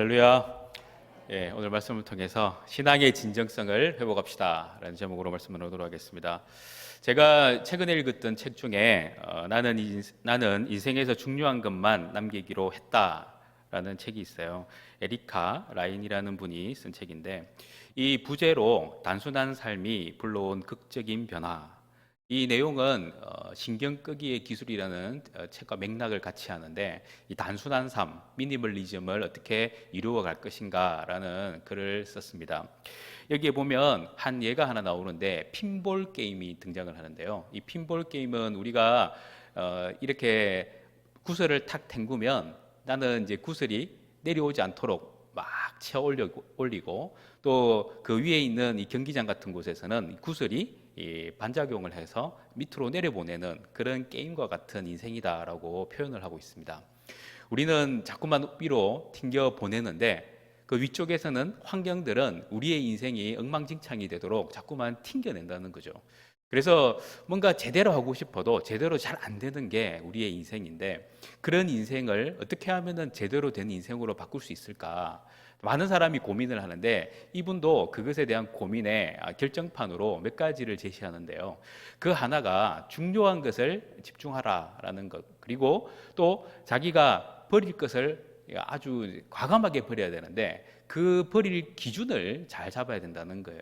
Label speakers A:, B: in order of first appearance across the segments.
A: 할렐루야. 오늘 말씀을 통해서 신앙의 진정성을 회복합시다 라는 제목으로 말씀을 나누도록 하겠습니다. 제가 최근에 읽었던 책 중에 나는 인생에서 중요한 것만 남기기로 했다라는 책이 있어요. 에리카 라인이라는 분이 쓴 책인데, 이 부제로 단순한 삶이 불러온 극적인 변화, 이 내용은 신경 끄기의 기술이라는 책과 맥락을 같이 하는데, 이 단순한 삶, 미니멀리즘을 어떻게 이루어 갈 것인가라는 글을 썼습니다. 여기에 보면 한 예가 하나 나오는데, 핀볼 게임이 등장을 하는데요. 이 핀볼 게임은 우리가 이렇게 구슬을 탁 헹구면, 나는 이제 구슬이 내려오지 않도록 막 치어 올리고, 또 그 위에 있는 이 경기장 같은 곳에서는 구슬이 이 반작용을 해서 밑으로 내려보내는 그런 게임과 같은 인생이다라고 표현을 하고 있습니다. 우리는 자꾸만 위로 튕겨 보내는데, 그 위쪽에서는 환경들은 우리의 인생이 엉망진창이 되도록 자꾸만 튕겨낸다는 거죠. 그래서 뭔가 제대로 하고 싶어도 제대로 잘 안 되는 게 우리의 인생인데, 그런 인생을 어떻게 하면 제대로 된 인생으로 바꿀 수 있을까? 많은 사람이 고민을 하는데, 이분도 그것에 대한 고민의 결정판으로 몇 가지를 제시하는데요. 그 하나가 중요한 것을 집중하라라는 것, 그리고 또 자기가 버릴 것을 아주 과감하게 버려야 되는데, 그 버릴 기준을 잘 잡아야 된다는 거예요.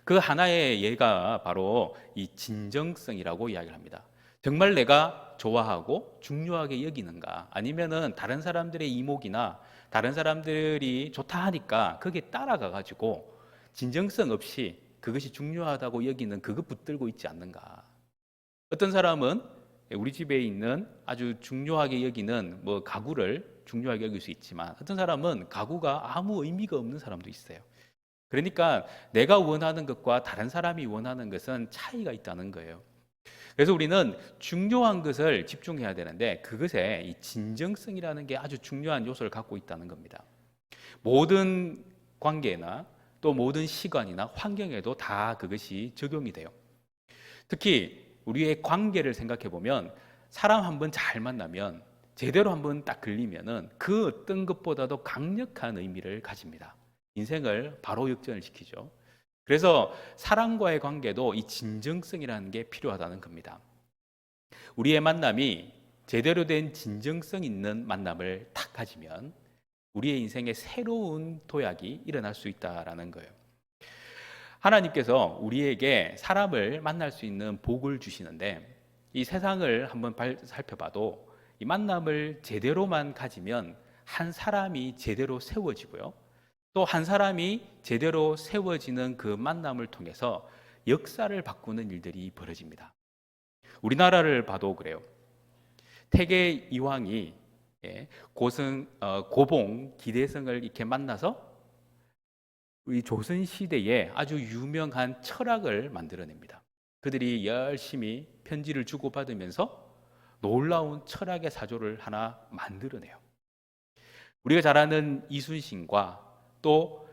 A: 그 하나의 예가 바로 이 진정성이라고 이야기를 합니다. 정말 내가 좋아하고 중요하게 여기는가, 아니면은 다른 사람들의 이목이나 다른 사람들이 좋다 하니까 거기에 따라가 가지고 진정성 없이 그것이 중요하다고 여기는 그것 붙들고 있지 않는가. 어떤 사람은 우리 집에 있는 아주 중요하게 여기는 뭐 가구를 중요하게 여길 수 있지만, 어떤 사람은 가구가 아무 의미가 없는 사람도 있어요. 그러니까 내가 원하는 것과 다른 사람이 원하는 것은 차이가 있다는 거예요. 그래서 우리는 중요한 것을 집중해야 되는데, 그것에 이 진정성이라는 게 아주 중요한 요소를 갖고 있다는 겁니다. 모든 관계나 또 모든 시간이나 환경에도 다 그것이 적용이 돼요. 특히 우리의 관계를 생각해 보면, 사람 한 번 잘 만나면, 제대로 한 번 딱 걸리면은 그 어떤 것보다도 강력한 의미를 가집니다. 인생을 바로 역전을 시키죠. 그래서 사람과의 관계도 이 진정성이라는 게 필요하다는 겁니다. 우리의 만남이 제대로 된 진정성 있는 만남을 딱 가지면 우리의 인생에 새로운 도약이 일어날 수 있다라는 거예요. 하나님께서 우리에게 사람을 만날 수 있는 복을 주시는데, 이 세상을 한번 살펴봐도 이 만남을 제대로만 가지면 한 사람이 제대로 세워지고요, 또 한 사람이 제대로 세워지는 그 만남을 통해서 역사를 바꾸는 일들이 벌어집니다. 우리나라를 봐도 그래요. 태계 이황이 고봉 기대성을 이렇게 만나서 이 조선 시대에 아주 유명한 철학을 만들어냅니다. 그들이 열심히 편지를 주고받으면서 놀라운 철학의 사조를 하나 만들어내요. 우리가 잘 아는 이순신과 또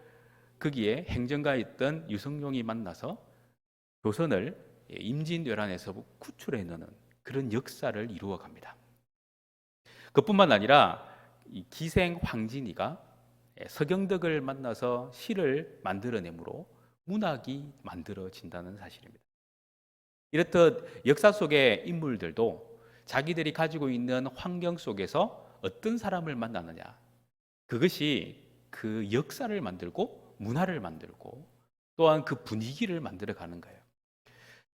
A: 거기에 행정가였던 유성룡이 만나서 조선을 임진왜란에서 구출해내는 그런 역사를 이루어갑니다. 그뿐만 아니라 이 기생 황진이가 서경덕을 만나서 시를 만들어내므로 문학이 만들어진다는 사실입니다. 이렇듯 역사 속의 인물들도 자기들이 가지고 있는 환경 속에서 어떤 사람을 만나느냐, 그것이 그 역사를 만들고 문화를 만들고 또한 그 분위기를 만들어 가는 거예요.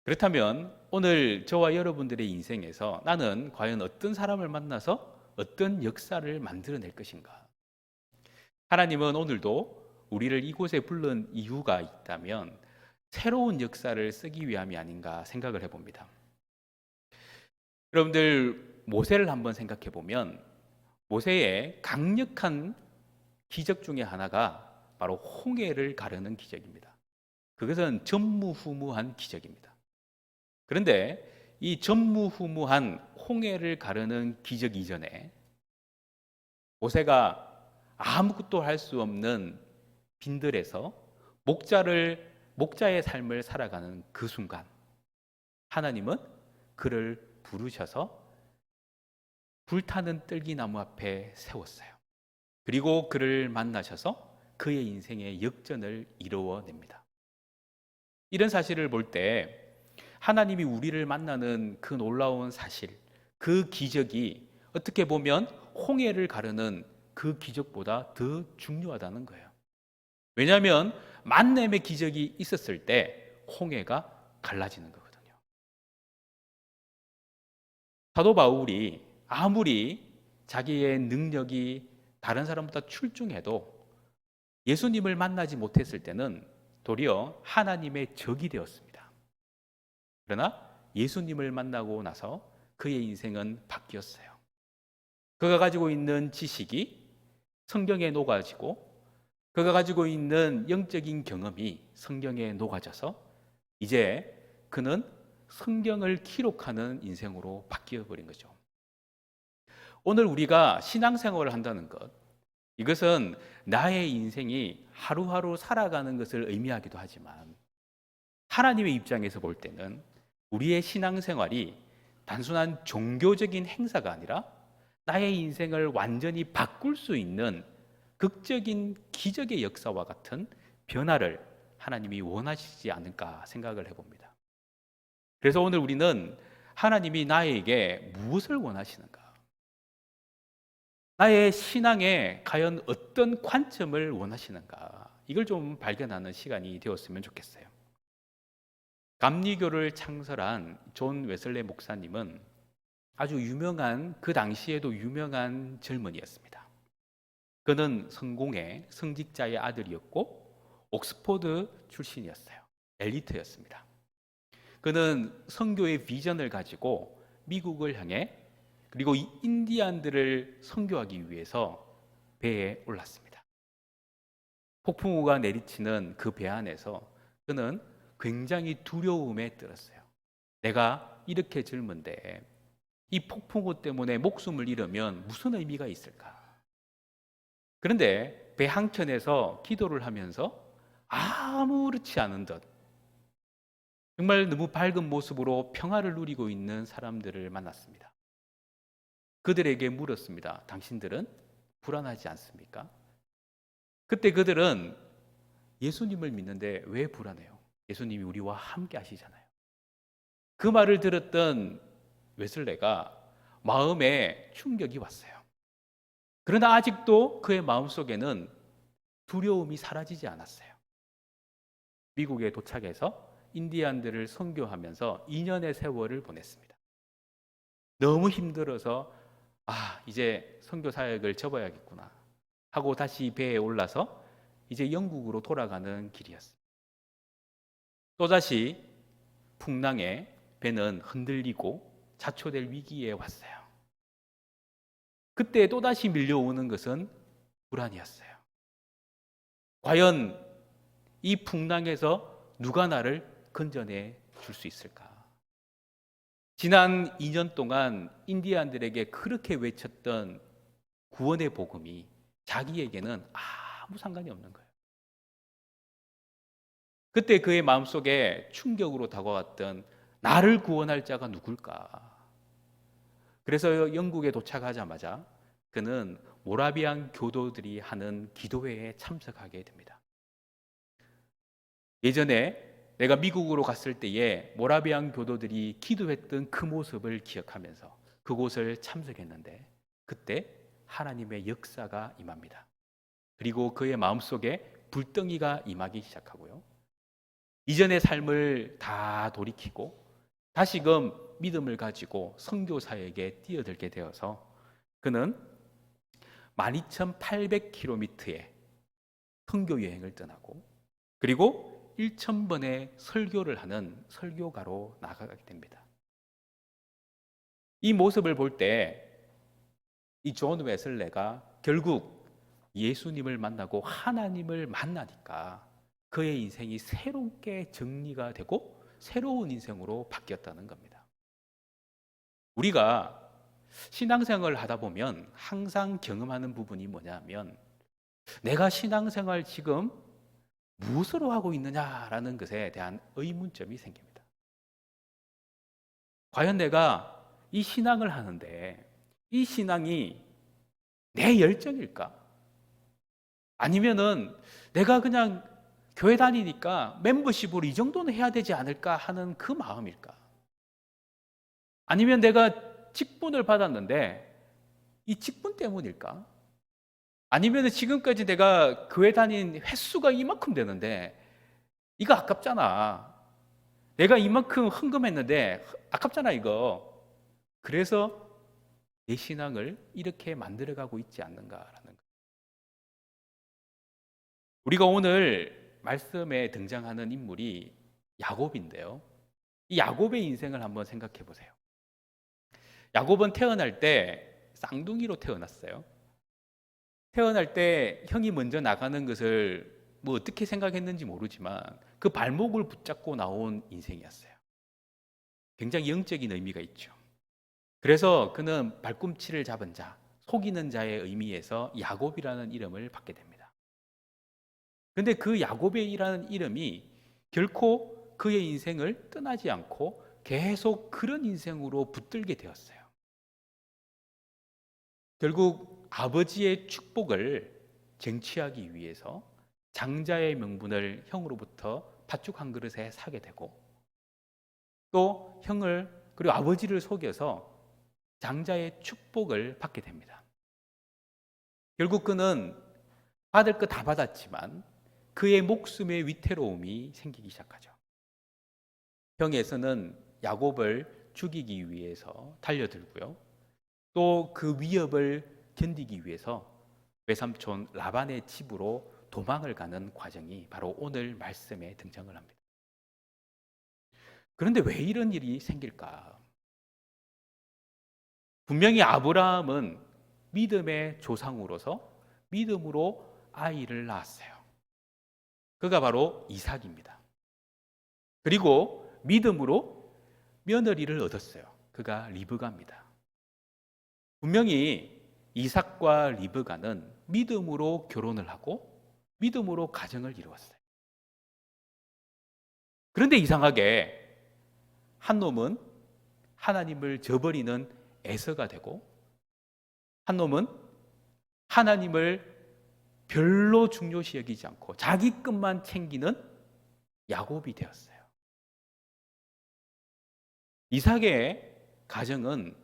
A: 그렇다면 오늘 저와 여러분들의 인생에서 나는 과연 어떤 사람을 만나서 어떤 역사를 만들어낼 것인가? 하나님은 오늘도 우리를 이곳에 부른 이유가 있다면 새로운 역사를 쓰기 위함이 아닌가 생각을 해봅니다. 여러분들, 모세를 한번 생각해 보면 모세의 강력한 기적 중에 하나가 바로 홍해를 가르는 기적입니다. 그것은 전무후무한 기적입니다. 그런데 이 전무후무한 홍해를 가르는 기적 이전에 모세가 아무것도 할 수 없는 빈들에서 목자의 삶을 살아가는 그 순간, 하나님은 그를 부르셔서 불타는 뜰기나무 앞에 세웠어요. 그리고 그를 만나셔서 그의 인생의 역전을 이루어냅니다. 이런 사실을 볼 때 하나님이 우리를 만나는 그 놀라운 사실, 그 기적이 어떻게 보면 홍해를 가르는 그 기적보다 더 중요하다는 거예요. 왜냐하면 만남의 기적이 있었을 때 홍해가 갈라지는 거거든요. 사도 바울이 아무리 자기의 능력이 다른 사람보다 출중해도 예수님을 만나지 못했을 때는 도리어 하나님의 적이 되었습니다. 그러나 예수님을 만나고 나서 그의 인생은 바뀌었어요. 그가 가지고 있는 지식이 성경에 녹아지고 그가 가지고 있는 영적인 경험이 성경에 녹아져서 이제 그는 성경을 기록하는 인생으로 바뀌어버린 거죠. 오늘 우리가 신앙생활을 한다는 것, 이것은 나의 인생이 하루하루 살아가는 것을 의미하기도 하지만 하나님의 입장에서 볼 때는 우리의 신앙생활이 단순한 종교적인 행사가 아니라 나의 인생을 완전히 바꿀 수 있는 극적인 기적의 역사와 같은 변화를 하나님이 원하시지 않을까 생각을 해봅니다. 그래서 오늘 우리는 하나님이 나에게 무엇을 원하시는가? 나의 신앙에 과연 어떤 관점을 원하시는가? 이걸 좀 발견하는 시간이 되었으면 좋겠어요. 감리교를 창설한 존 웨슬레 목사님은 아주 유명한, 그 당시에도 유명한 젊은이였습니다. 그는 성공의 성직자의 아들이었고 옥스포드 출신이었어요. 엘리트였습니다. 그는 선교의 비전을 가지고 미국을 향해 그리고 이 인디안들을 선교하기 위해서 배에 올랐습니다. 폭풍우가 내리치는 그 배 안에서 그는 굉장히 두려움에 떨었어요. 내가 이렇게 젊은데 이 폭풍우 때문에 목숨을 잃으면 무슨 의미가 있을까? 그런데 배 한켠에서 기도를 하면서 아무렇지 않은 듯 정말 너무 밝은 모습으로 평화를 누리고 있는 사람들을 만났습니다. 그들에게 물었습니다. 당신들은 불안하지 않습니까? 그때 그들은 예수님을 믿는데 왜 불안해요? 예수님이 우리와 함께 하시잖아요. 그 말을 들었던 웨슬레가 마음에 충격이 왔어요. 그러나 아직도 그의 마음속에는 두려움이 사라지지 않았어요. 미국에 도착해서 인디안들을 선교하면서 2년의 세월을 보냈습니다. 너무 힘들어서 이제 선교 사역을 접어야겠구나 하고 다시 배에 올라서 이제 영국으로 돌아가는 길이었습니다. 또다시 풍랑에 배는 흔들리고 자초될 위기에 왔어요. 그때 또다시 밀려오는 것은 불안이었어요. 과연 이 풍랑에서 누가 나를 건져내 줄 수 있을까? 지난 2년 동안 인디안들에게 그렇게 외쳤던 구원의 복음이 자기에게는 아무 상관이 없는 거예요. 그때 그의 마음속에 충격으로 다가왔던 나를 구원할 자가 누굴까? 그래서 영국에 도착하자마자 그는 모라비안 교도들이 하는 기도회에 참석하게 됩니다. 예전에 내가 미국으로 갔을 때에 모라비안 교도들이 기도했던 그 모습을 기억하면서 그곳을 참석했는데 그때 하나님의 역사가 임합니다. 그리고 그의 마음속에 불덩이가 임하기 시작하고요. 이전의 삶을 다 돌이키고 다시금 믿음을 가지고 선교사에게 뛰어들게 되어서 그는 12,800km의 선교 여행을 떠나고 그리고 1,000번의 설교를 하는 설교가로 나아가게 됩니다. 이 모습을 볼 때 이 존 웨슬레가 결국 예수님을 만나고 하나님을 만나니까 그의 인생이 새롭게 정리가 되고 새로운 인생으로 바뀌었다는 겁니다. 우리가 신앙생활을 하다 보면 항상 경험하는 부분이 뭐냐면 내가 신앙생활 지금 무엇으로 하고 있느냐라는 것에 대한 의문점이 생깁니다. 과연 내가 이 신앙을 하는데 이 신앙이 내 열정일까? 아니면은 내가 그냥 교회 다니니까 멤버십으로 이 정도는 해야 되지 않을까 하는 그 마음일까? 아니면 내가 직분을 받았는데 이 직분 때문일까? 아니면 지금까지 내가 교회 다닌 횟수가 이만큼 되는데 이거 아깝잖아. 내가 이만큼 헌금했는데 아깝잖아 이거. 그래서 내 신앙을 이렇게 만들어가고 있지 않는가라는 거. 우리가 오늘 말씀에 등장하는 인물이 야곱인데요. 이 야곱의 인생을 한번 생각해 보세요. 야곱은 태어날 때 쌍둥이로 태어났어요. 태어날 때 형이 먼저 나가는 것을 뭐 어떻게 생각했는지 모르지만 그 발목을 붙잡고 나온 인생이었어요. 굉장히 영적인 의미가 있죠. 그래서 그는 발꿈치를 잡은 자, 속이는 자의 의미에서 야곱이라는 이름을 받게 됩니다. 그런데 그 야곱이라는 이름이 결코 그의 인생을 떠나지 않고 계속 그런 인생으로 붙들게 되었어요. 결국 아버지의 축복을 쟁취하기 위해서 장자의 명분을 형으로부터 팥죽 한 그릇에 사게 되고 또 형을 그리고 아버지를 속여서 장자의 축복을 받게 됩니다. 결국 그는 받을 거 다 받았지만 그의 목숨의 위태로움이 생기기 시작하죠. 형에서는 야곱을 죽이기 위해서 달려들고요. 또 그 위협을 견디기 위해서 외삼촌 라반의 집으로 도망을 가는 과정이 바로 오늘 말씀에 등장을 합니다. 그런데 왜 이런 일이 생길까? 분명히 아브라함은 믿음의 조상으로서 믿음으로 아이를 낳았어요. 그가 바로 이삭입니다. 그리고 믿음으로 며느리를 얻었어요. 그가 리브가입니다. 분명히 이삭과 리브가는 믿음으로 결혼을 하고 믿음으로 가정을 이루었어요. 그런데 이상하게 한 놈은 하나님을 저버리는 에서가 되고 한 놈은 하나님을 별로 중요시 여기지 않고 자기 것만 챙기는 야곱이 되었어요. 이삭의 가정은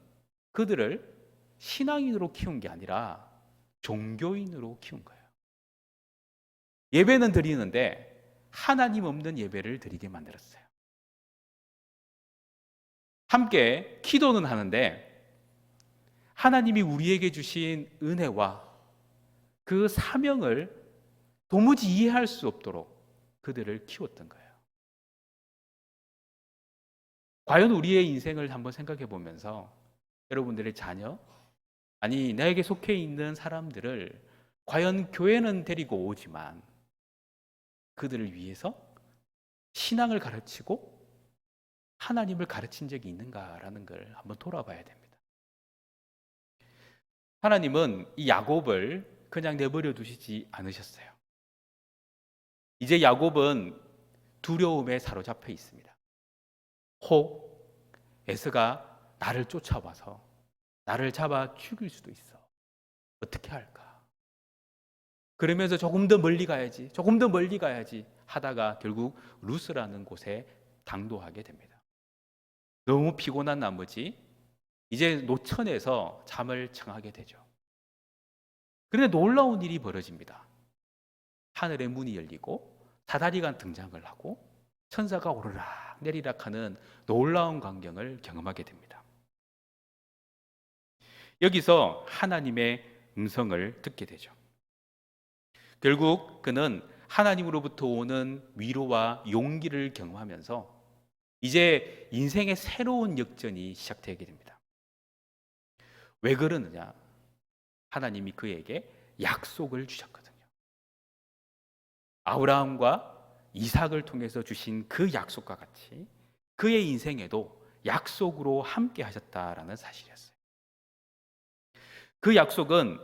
A: 그들을 신앙인으로 키운 게 아니라 종교인으로 키운 거예요. 예배는 드리는데 하나님 없는 예배를 드리게 만들었어요. 함께 기도는 하는데 하나님이 우리에게 주신 은혜와 그 사명을 도무지 이해할 수 없도록 그들을 키웠던 거예요. 과연 우리의 인생을 한번 생각해 보면서 여러분들의 자녀, 아니 나에게 속해 있는 사람들을 과연 교회는 데리고 오지만 그들을 위해서 신앙을 가르치고 하나님을 가르친 적이 있는가라는 걸 한번 돌아봐야 됩니다. 하나님은 이 야곱을 그냥 내버려 두시지 않으셨어요. 이제 야곱은 두려움에 사로잡혀 있습니다. 혹 에서가 나를 쫓아와서 나를 잡아 죽일 수도 있어. 어떻게 할까? 그러면서 조금 더 멀리 가야지, 조금 더 멀리 가야지 하다가 결국 루스라는 곳에 당도하게 됩니다. 너무 피곤한 나머지 이제 노천에서 잠을 청하게 되죠. 그런데 놀라운 일이 벌어집니다. 하늘의 문이 열리고 사다리가 등장을 하고 천사가 오르락 내리락 하는 놀라운 광경을 경험하게 됩니다. 여기서 하나님의 음성을 듣게 되죠. 결국 그는 하나님으로부터 오는 위로와 용기를 경험하면서 이제 인생의 새로운 역전이 시작되게 됩니다. 왜 그러느냐? 하나님이 그에게 약속을 주셨거든요. 아브라함과 이삭을 통해서 주신 그 약속과 같이 그의 인생에도 약속으로 함께 하셨다라는 사실이었어요. 그 약속은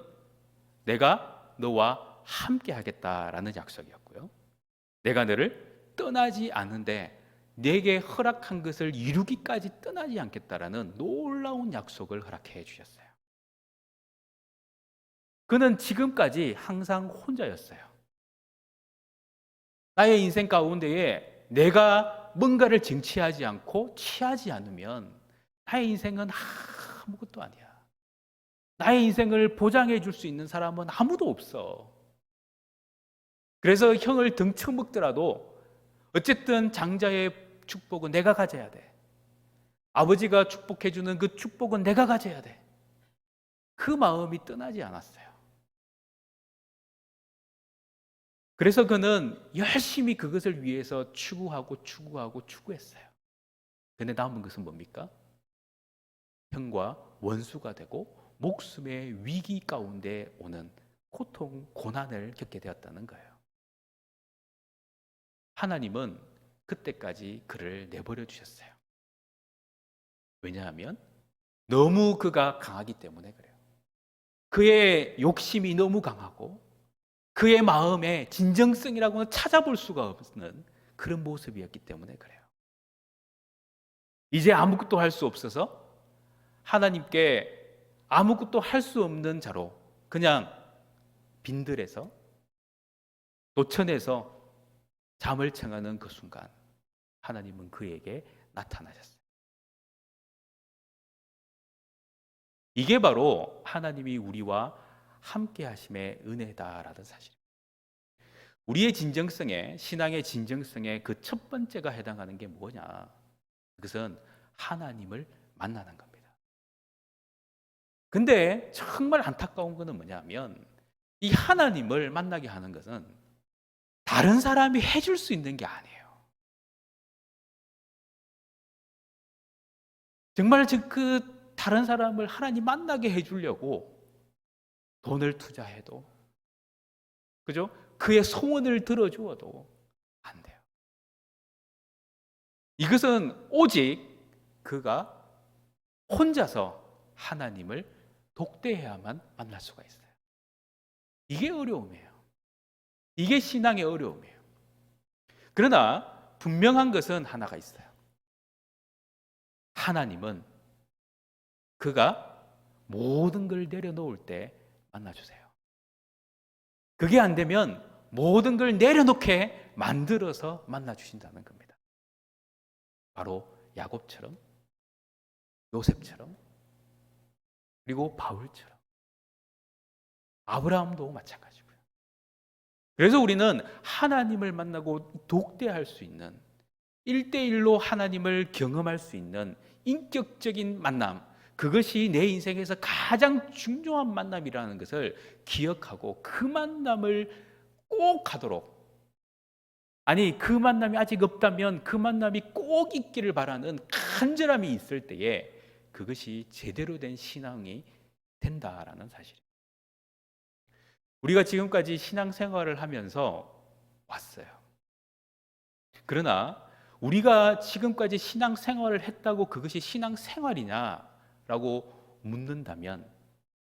A: 내가 너와 함께 하겠다라는 약속이었고요. 내가 너를 떠나지 않는데 내게 허락한 것을 이루기까지 떠나지 않겠다라는 놀라운 약속을 허락해 주셨어요. 그는 지금까지 항상 혼자였어요. 나의 인생 가운데에 내가 뭔가를 쟁취하지 않고 취하지 않으면 나의 인생은 아무것도 아니야. 나의 인생을 보장해 줄 수 있는 사람은 아무도 없어. 그래서 형을 등쳐먹더라도 어쨌든 장자의 축복은 내가 가져야 돼. 아버지가 축복해 주는 그 축복은 내가 가져야 돼. 그 마음이 떠나지 않았어요. 그래서 그는 열심히 그것을 위해서 추구했어요. 근데 남은 것은 뭡니까? 형과 원수가 되고 목숨의 위기 가운데 오는 고통, 고난을 겪게 되었다는 거예요. 하나님은 그때까지 그를 내버려 두셨어요. 왜냐하면 너무 그가 강하기 때문에 그래요. 그의 욕심이 너무 강하고 그의 마음에 진정성이라고는 찾아볼 수가 없는 그런 모습이었기 때문에 그래요. 이제 아무것도 할 수 없어서 하나님께 아무것도 할 수 없는 자로 그냥 빈들에서 노천에서 잠을 청하는 그 순간 하나님은 그에게 나타나셨어요. 이게 바로 하나님이 우리와 함께 하심의 은혜다라는 사실입니다. 우리의 진정성에, 신앙의 진정성에 그 첫 번째가 해당하는 게 뭐냐? 그것은 하나님을 만나는 겁니다. 근데 정말 안타까운 것은 뭐냐면 이 하나님을 만나게 하는 것은 다른 사람이 해줄 수 있는 게 아니에요. 정말 그 다른 사람을 하나님 만나게 해주려고 돈을 투자해도, 그죠? 그의 소원을 들어주어도 안 돼요. 이것은 오직 그가 혼자서 하나님을 독대해야만 만날 수가 있어요. 이게 어려움이에요. 이게 신앙의 어려움이에요. 그러나 분명한 것은 하나가 있어요. 하나님은 그가 모든 걸 내려놓을 때 만나주세요. 그게 안 되면 모든 걸 내려놓게 만들어서 만나주신다는 겁니다. 바로 야곱처럼, 요셉처럼, 그리고 바울처럼, 아브라함도 마찬가지고요. 그래서 우리는 하나님을 만나고 독대할 수 있는 1대1로 하나님을 경험할 수 있는 인격적인 만남, 그것이 내 인생에서 가장 중요한 만남이라는 것을 기억하고 그 만남을 꼭 하도록, 아니 그 만남이 아직 없다면 그 만남이 꼭 있기를 바라는 간절함이 있을 때에 그것이 제대로 된 신앙이 된다라는 사실입니다. 우리가 지금까지 신앙생활을 하면서 왔어요. 그러나 우리가 지금까지 신앙생활을 했다고 그것이 신앙생활이냐라고 묻는다면,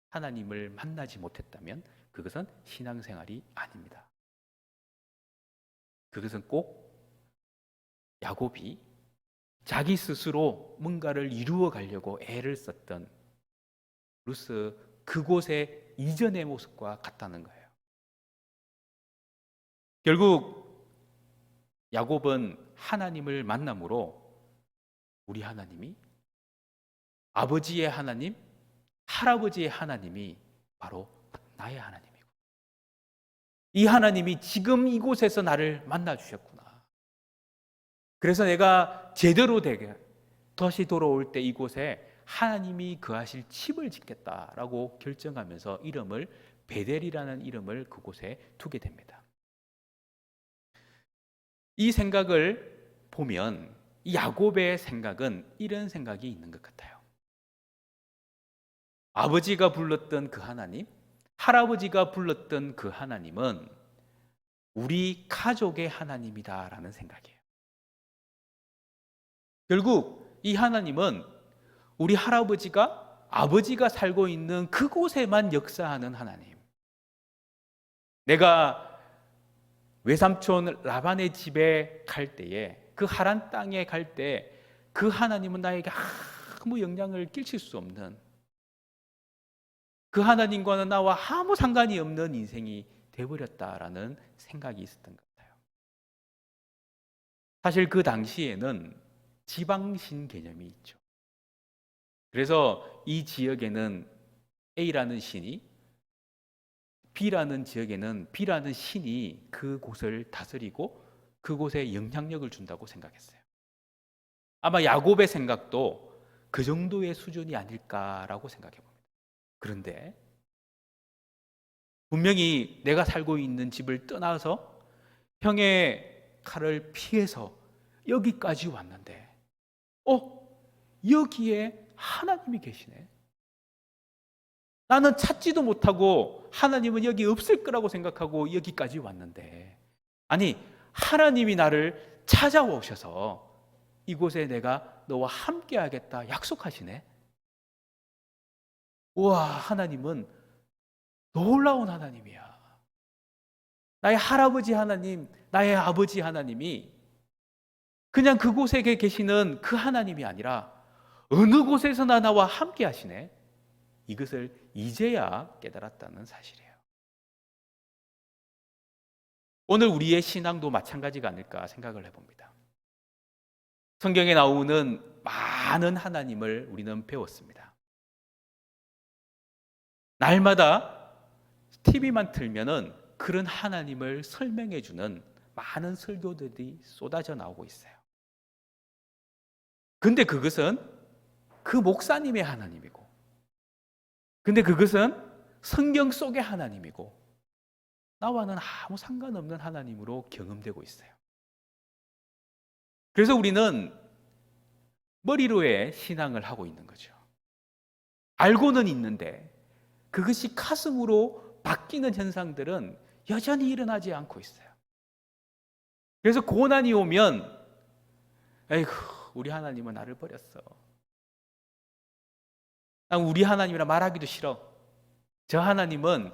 A: 하나님을 만나지 못했다면 그것은 신앙생활이 아닙니다. 그것은 꼭 야곱이 자기 스스로 뭔가를 이루어 가려고 애를 썼던 루스 그곳의 이전의 모습과 같다는 거예요. 결국 야곱은 하나님을 만남으로 우리 하나님이, 아버지의 하나님, 할아버지의 하나님이 바로 나의 하나님이고, 이 하나님이 지금 이곳에서 나를 만나 주셨구나. 그래서 내가 제대로 되게 다시 돌아올 때 이곳에 하나님이 거하실 집을 짓겠다라고 결정하면서 이름을 베델이라는 이름을 그곳에 두게 됩니다. 이 생각을 보면 이 야곱의 생각은 이런 생각이 있는 것 같아요. 아버지가 불렀던 그 하나님, 할아버지가 불렀던 그 하나님은 우리 가족의 하나님이다라는 생각이에요. 결국 이 하나님은 우리 할아버지가, 아버지가 살고 있는 그곳에만 역사하는 하나님. 내가 외삼촌 라반의 집에 갈 때에, 그 하란 땅에 갈 때 그 하나님은 나에게 아무 영향을 끼칠 수 없는, 그 하나님과는 나와 아무 상관이 없는 인생이 되어버렸다라는 생각이 있었던 것 같아요. 사실 그 당시에는 지방신 개념이 있죠. 그래서 이 지역에는 A라는 신이, B라는 지역에는 B라는 신이 그곳을 다스리고 그곳에 영향력을 준다고 생각했어요. 아마 야곱의 생각도 그 정도의 수준이 아닐까라고 생각해 봅니다. 그런데 분명히 내가 살고 있는 집을 떠나서 형의 칼을 피해서 여기까지 왔는데, 여기에 하나님이 계시네. 나는 찾지도 못하고 하나님은 여기 없을 거라고 생각하고 여기까지 왔는데, 아니 하나님이 나를 찾아오셔서 이곳에 내가 너와 함께 하겠다 약속하시네. 우와, 하나님은 놀라운 하나님이야. 나의 할아버지 하나님, 나의 아버지 하나님이 그냥 그곳에 계시는 그 하나님이 아니라 어느 곳에서나 나와 함께 하시네. 이것을 이제야 깨달았다는 사실이에요. 오늘 우리의 신앙도 마찬가지가 아닐까 생각을 해봅니다. 성경에 나오는 많은 하나님을 우리는 배웠습니다. 날마다 TV만 틀면은 그런 하나님을 설명해 주는 많은 설교들이 쏟아져 나오고 있어요. 근데 그것은 그 목사님의 하나님이고, 근데 그것은 성경 속의 하나님이고, 나와는 아무 상관없는 하나님으로 경험되고 있어요. 그래서 우리는 머리로의 신앙을 하고 있는 거죠. 알고는 있는데 그것이 가슴으로 바뀌는 현상들은 여전히 일어나지 않고 있어요. 그래서 고난이 오면, 에이구, 우리 하나님은 나를 버렸어. 난 우리 하나님이라 말하기도 싫어. 저 하나님은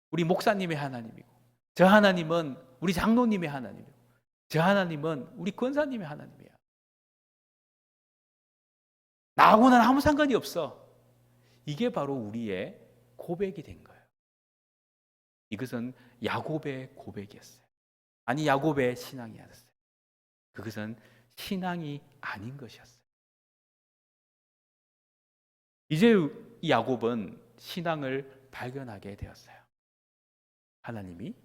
A: 우리 목사님의 하나님이고, 저 하나님은 우리 장로님의 하나님이고, 저 하나님은 우리 권사님의 하나님이야. 나하고는 아무 상관이 없어. 이게 바로 우리의 고백이 된 거예요. 이것은 야곱의 고백이었어요. 아니, 야곱의 신앙이었어요. 그것은 신앙이 아닌 것이었어요. 이제 이 야곱은 신앙을 발견하게 되었어요. 하나님이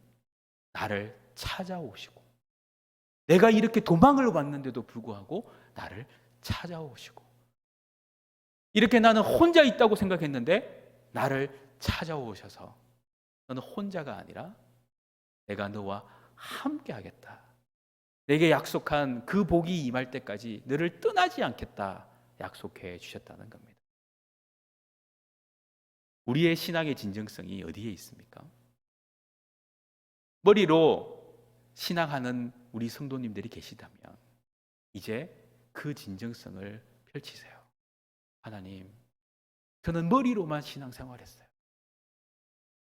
A: 나를 찾아오시고, 내가 이렇게 도망을 왔는데도 불구하고 나를 찾아오시고, 이렇게 나는 혼자 있다고 생각했는데 나를 찾아오셔서 너는 혼자가 아니라 내가 너와 함께 하겠다. 내게 약속한 그 복이 임할 때까지 너를 떠나지 않겠다 약속해 주셨다는 겁니다. 우리의 신앙의 진정성이 어디에 있습니까? 머리로 신앙하는 우리 성도님들이 계시다면 이제 그 진정성을 펼치세요. 하나님, 저는 머리로만 신앙생활했어요.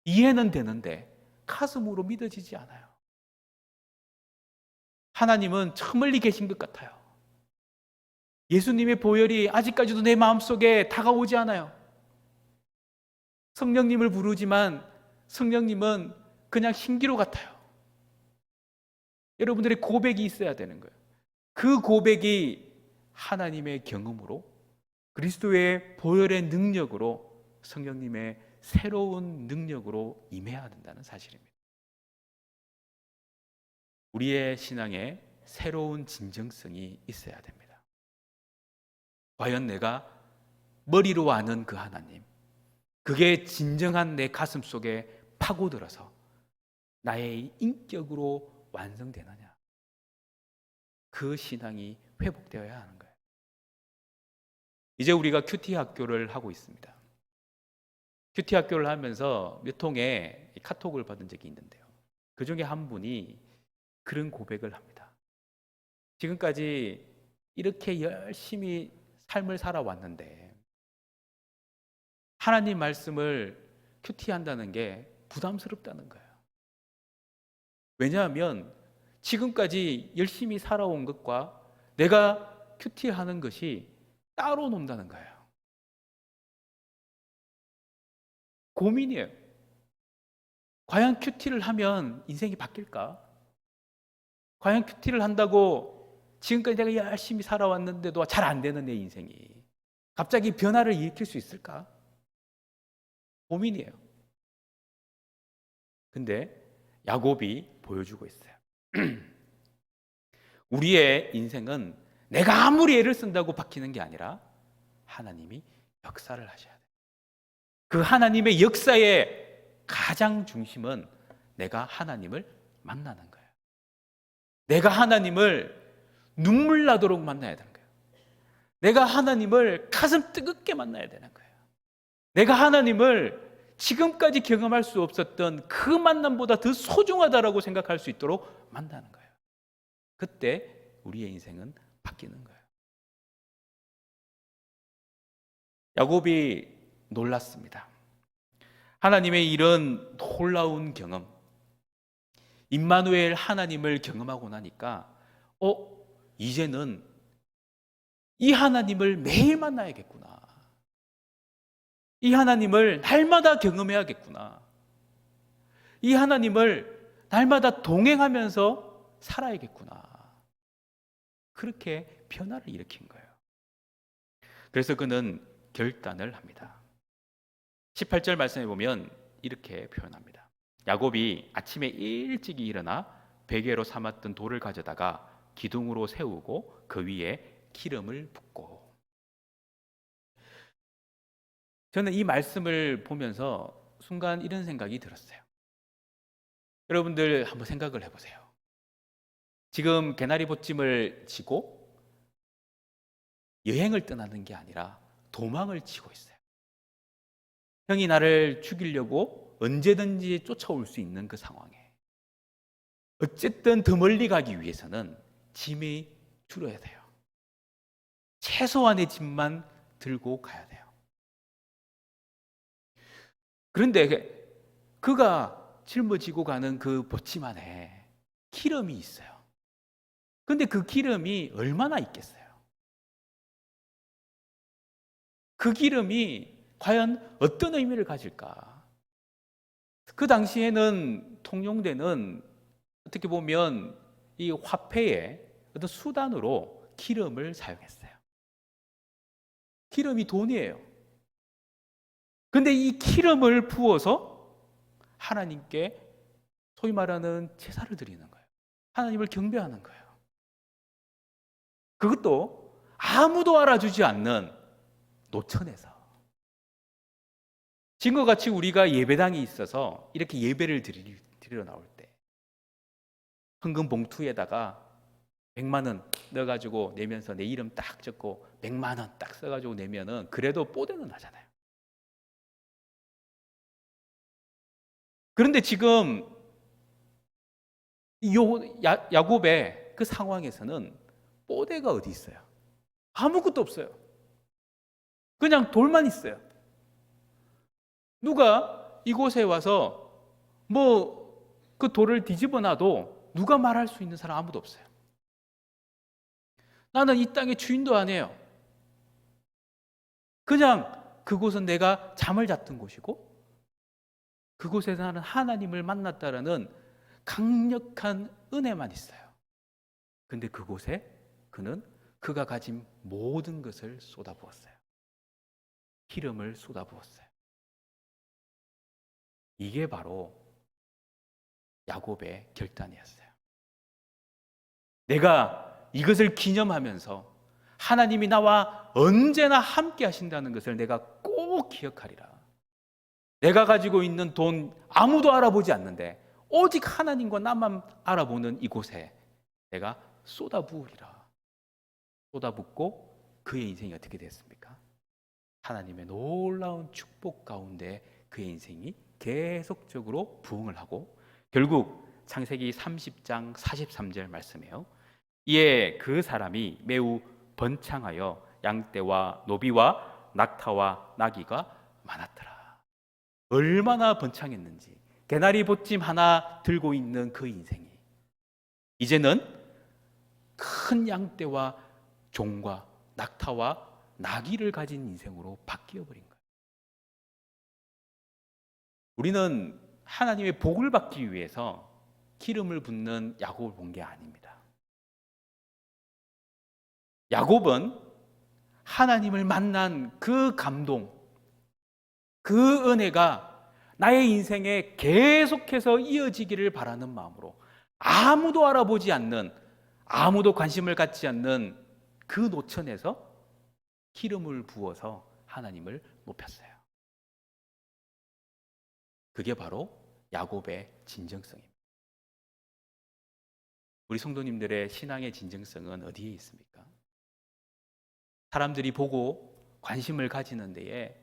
A: 이해는 되는데 가슴으로 믿어지지 않아요. 하나님은 저 멀리 계신 것 같아요. 예수님의 보혈이 아직까지도 내 마음속에 다가오지 않아요. 성령님을 부르지만 성령님은 그냥 신기루 같아요. 여러분들의 고백이 있어야 되는 거예요. 그 고백이 하나님의 경험으로, 그리스도의 보혈의 능력으로, 성령님의 새로운 능력으로 임해야 된다는 사실입니다. 우리의 신앙에 새로운 진정성이 있어야 됩니다. 과연 내가 머리로 아는 그 하나님, 그게 진정한 내 가슴 속에 파고들어서 나의 인격으로 완성되느냐? 그 신앙이 회복되어야 하는 거예요. 이제 우리가 큐티 학교를 하고 있습니다. 큐티 학교를 하면서 몇 통의 카톡을 받은 적이 있는데요. 그 중에 한 분이 그런 고백을 합니다. 지금까지 이렇게 열심히 삶을 살아왔는데 하나님 말씀을 큐티한다는 게 부담스럽다는 거예요. 왜냐하면 지금까지 열심히 살아온 것과 내가 큐티하는 것이 따로 논다는 거예요. 고민이에요. 과연 큐티를 하면 인생이 바뀔까? 과연 큐티를 한다고 지금까지 내가 열심히 살아왔는데도 잘 안 되는 내 인생이 갑자기 변화를 일으킬 수 있을까? 고민이에요. 근데 야곱이 보여주고 있어요. 우리의 인생은 내가 아무리 애를 쓴다고 바뀌는 게 아니라 하나님이 역사를 하셔야 돼요. 그 하나님의 역사의 가장 중심은 내가 하나님을 만나는 거예요. 내가 하나님을 눈물 나도록 만나야 되는 거예요. 내가 하나님을 가슴 뜨겁게 만나야 되는 거예요. 내가 하나님을 지금까지 경험할 수 없었던 그 만남보다 더 소중하다라고 생각할 수 있도록 만나는 거예요. 그때 우리의 인생은 바뀌는 거예요. 야곱이 놀랐습니다. 하나님의 이런 놀라운 경험, 임마누엘 하나님을 경험하고 나니까 이제는 이 하나님을 매일 만나야겠구나. 이 하나님을 날마다 경험해야겠구나. 이 하나님을 날마다 동행하면서 살아야겠구나. 그렇게 변화를 일으킨 거예요. 그래서 그는 결단을 합니다. 18절 말씀해 보면 이렇게 표현합니다. 야곱이 아침에 일찍이 일어나 베개로 삼았던 돌을 가져다가 기둥으로 세우고 그 위에 기름을 붓고. 저는 이 말씀을 보면서 순간 이런 생각이 들었어요. 여러분들 한번 생각을 해보세요. 지금 개나리 보찜을 치고 여행을 떠나는 게 아니라 도망을 치고 있어요. 형이 나를 죽이려고 언제든지 쫓아올 수 있는 그 상황에 어쨌든 더 멀리 가기 위해서는 짐이 줄어야 돼요. 최소한의 짐만 들고 가야 돼요. 그런데 그가 짊어지고 가는 그 보침 안에 기름이 있어요. 근데 그 기름이 얼마나 있겠어요? 그 기름이 과연 어떤 의미를 가질까? 그 당시에는 통용되는 어떻게 보면 이 화폐의 어떤 수단으로 기름을 사용했어요. 기름이 돈이에요. 근데 이 기름을 부어서 하나님께 소위 말하는 제사를 드리는 거예요. 하나님을 경배하는 거예요. 그것도 아무도 알아주지 않는 노천에서. 지금과 같이 우리가 예배당이 있어서 이렇게 예배를 드리러 나올 때 헌금 봉투에다가 100만 원 넣어가지고 내면서 내 이름 딱 적고 100만 원 딱 써가지고 내면은 그래도 뽀대는 나잖아요. 그런데 지금 야곱의 그 상황에서는 뽀대가 어디 있어요? 아무것도 없어요. 그냥 돌만 있어요. 누가 이곳에 와서 뭐 그 돌을 뒤집어 놔도 누가 말할 수 있는 사람 아무도 없어요. 나는 이 땅의 주인도 아니에요. 그냥 그곳은 내가 잠을 잤던 곳이고 그곳에서 나는 하나님을 만났다라는 강력한 은혜만 있어요. 근데 그곳에 그는 그가 가진 모든 것을 쏟아부었어요. 기름을 쏟아부었어요. 이게 바로 야곱의 결단이었어요. 내가 이것을 기념하면서 하나님이 나와 언제나 함께 하신다는 것을 내가 꼭 기억하리라. 내가 가지고 있는 돈 아무도 알아보지 않는데 오직 하나님과 나만 알아보는 이곳에 내가 쏟아부으리라. 쏟아붓고 그의 인생이 어떻게 됐습니까? 하나님의 놀라운 축복 가운데 그의 인생이 계속적으로 부흥을 하고 결국 창세기 30장 43절 말씀이에요. 이에 그 사람이 매우 번창하여 양떼와 노비와 낙타와 나귀가 많았더라. 얼마나 번창했는지. 개나리 보찜 하나 들고 있는 그 인생이 이제는 큰 양떼와 종과 낙타와 나귀를 가진 인생으로 바뀌어 버린 거예요. 우리는 하나님의 복을 받기 위해서 기름을 붓는 야곱을 본 게 아닙니다. 야곱은 하나님을 만난 그 감동, 그 은혜가 나의 인생에 계속해서 이어지기를 바라는 마음으로 아무도 알아보지 않는, 아무도 관심을 갖지 않는 그 노천에서 기름을 부어서 하나님을 높였어요. 그게 바로 야곱의 진정성입니다. 우리 성도님들의 신앙의 진정성은 어디에 있습니까? 사람들이 보고 관심을 가지는 데에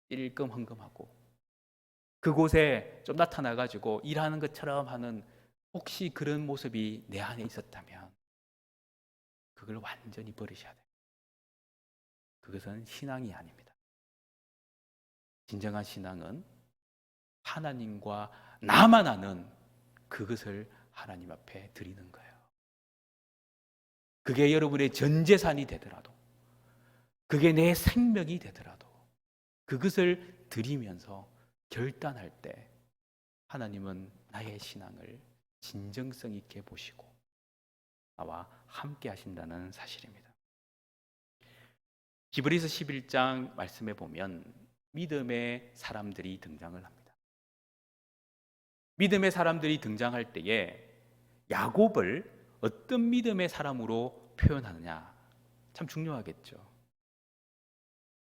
A: 일끔흥금하고 그곳에 좀 나타나가지고 일하는 것처럼 하는 혹시 그런 모습이 내 안에 있었다면 그걸 완전히 버리셔야 돼요. 그것은 신앙이 아닙니다. 진정한 신앙은 하나님과 나만 아는 그것을 하나님 앞에 드리는 거예요. 그게 여러분의 전 재산이 되더라도, 그게 내 생명이 되더라도 그것을 드리면서 결단할 때 하나님은 나의 신앙을 진정성 있게 보시고 나와 함께 하신다는 사실입니다. 히브리서 11장 말씀에 보면 믿음의 사람들이 등장을 합니다. 믿음의 사람들이 등장할 때에 야곱을 어떤 믿음의 사람으로 표현하느냐 참 중요하겠죠.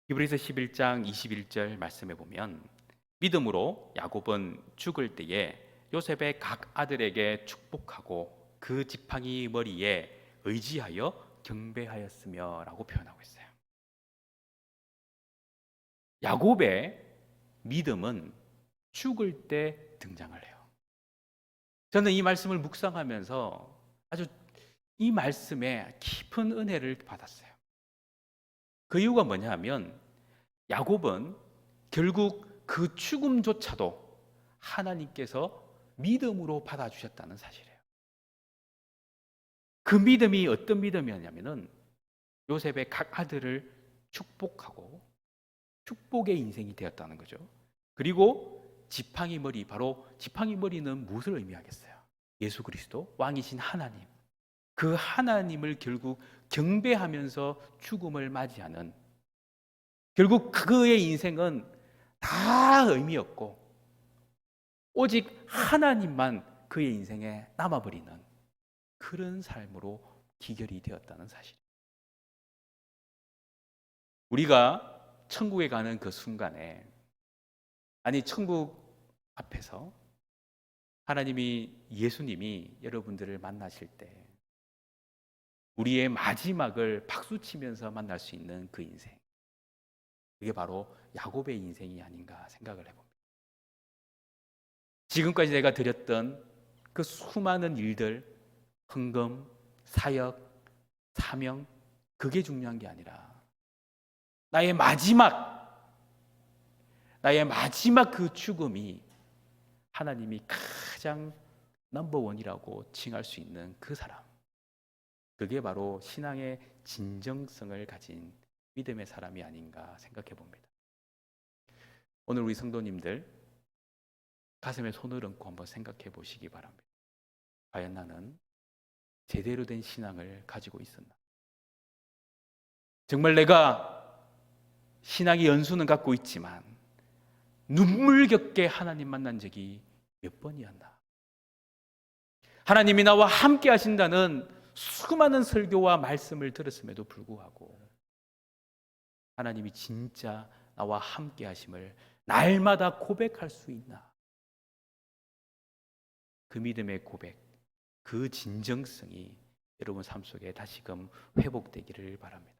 A: 히브리서 11장 21절 말씀에 보면 믿음으로 야곱은 죽을 때에 요셉의 각 아들에게 축복하고 그 지팡이 머리에 의지하여 경배하였으며 라고 표현하고 있어요. 야곱의 믿음은 죽을 때 등장을 해요. 저는 이 말씀을 묵상하면서 아주 이 말씀에 깊은 은혜를 받았어요. 그 이유가 뭐냐 하면 야곱은 결국 그 죽음조차도 하나님께서 믿음으로 받아주셨다는 사실이에요. 그 믿음이 어떤 믿음이었냐면은 요셉의 각 아들을 축복하고 축복의 인생이 되었다는 거죠. 그리고 지팡이 머리, 바로 지팡이 머리는 무엇을 의미하겠어요? 예수 그리스도, 왕이신 하나님. 그 하나님을 결국 경배하면서 죽음을 맞이하는, 결국 그의 인생은 다 의미 없고 오직 하나님만 그의 인생에 남아버리는 그런 삶으로 기결이 되었다는 사실. 우리가 천국에 가는 그 순간에, 아니 천국 앞에서 하나님이, 예수님이 여러분들을 만나실 때 우리의 마지막을 박수치면서 만날 수 있는 그 인생, 그게 바로 야곱의 인생이 아닌가 생각을 해봅니다. 지금까지 내가 드렸던 그 수많은 일들, 헌금, 사역, 사명, 그게 중요한 게 아니라 나의 마지막 그 죽음이 하나님이 가장 넘버원이라고 칭할 수 있는 그 사람, 그게 바로 신앙의 진정성을 가진 믿음의 사람이 아닌가 생각해 봅니다. 오늘 우리 성도님들 가슴에 손을 얹고 한번 생각해 보시기 바랍니다. 과연 나는 제대로 된 신앙을 가지고 있었나? 정말 내가 신앙의 연수는 갖고 있지만 눈물겹게 하나님 만난 적이 몇 번이었나? 하나님이 나와 함께 하신다는 수많은 설교와 말씀을 들었음에도 불구하고 하나님이 진짜 나와 함께 하심을 날마다 고백할 수 있나? 그 믿음의 고백, 그 진정성이 여러분 삶 속에 다시금 회복되기를 바랍니다.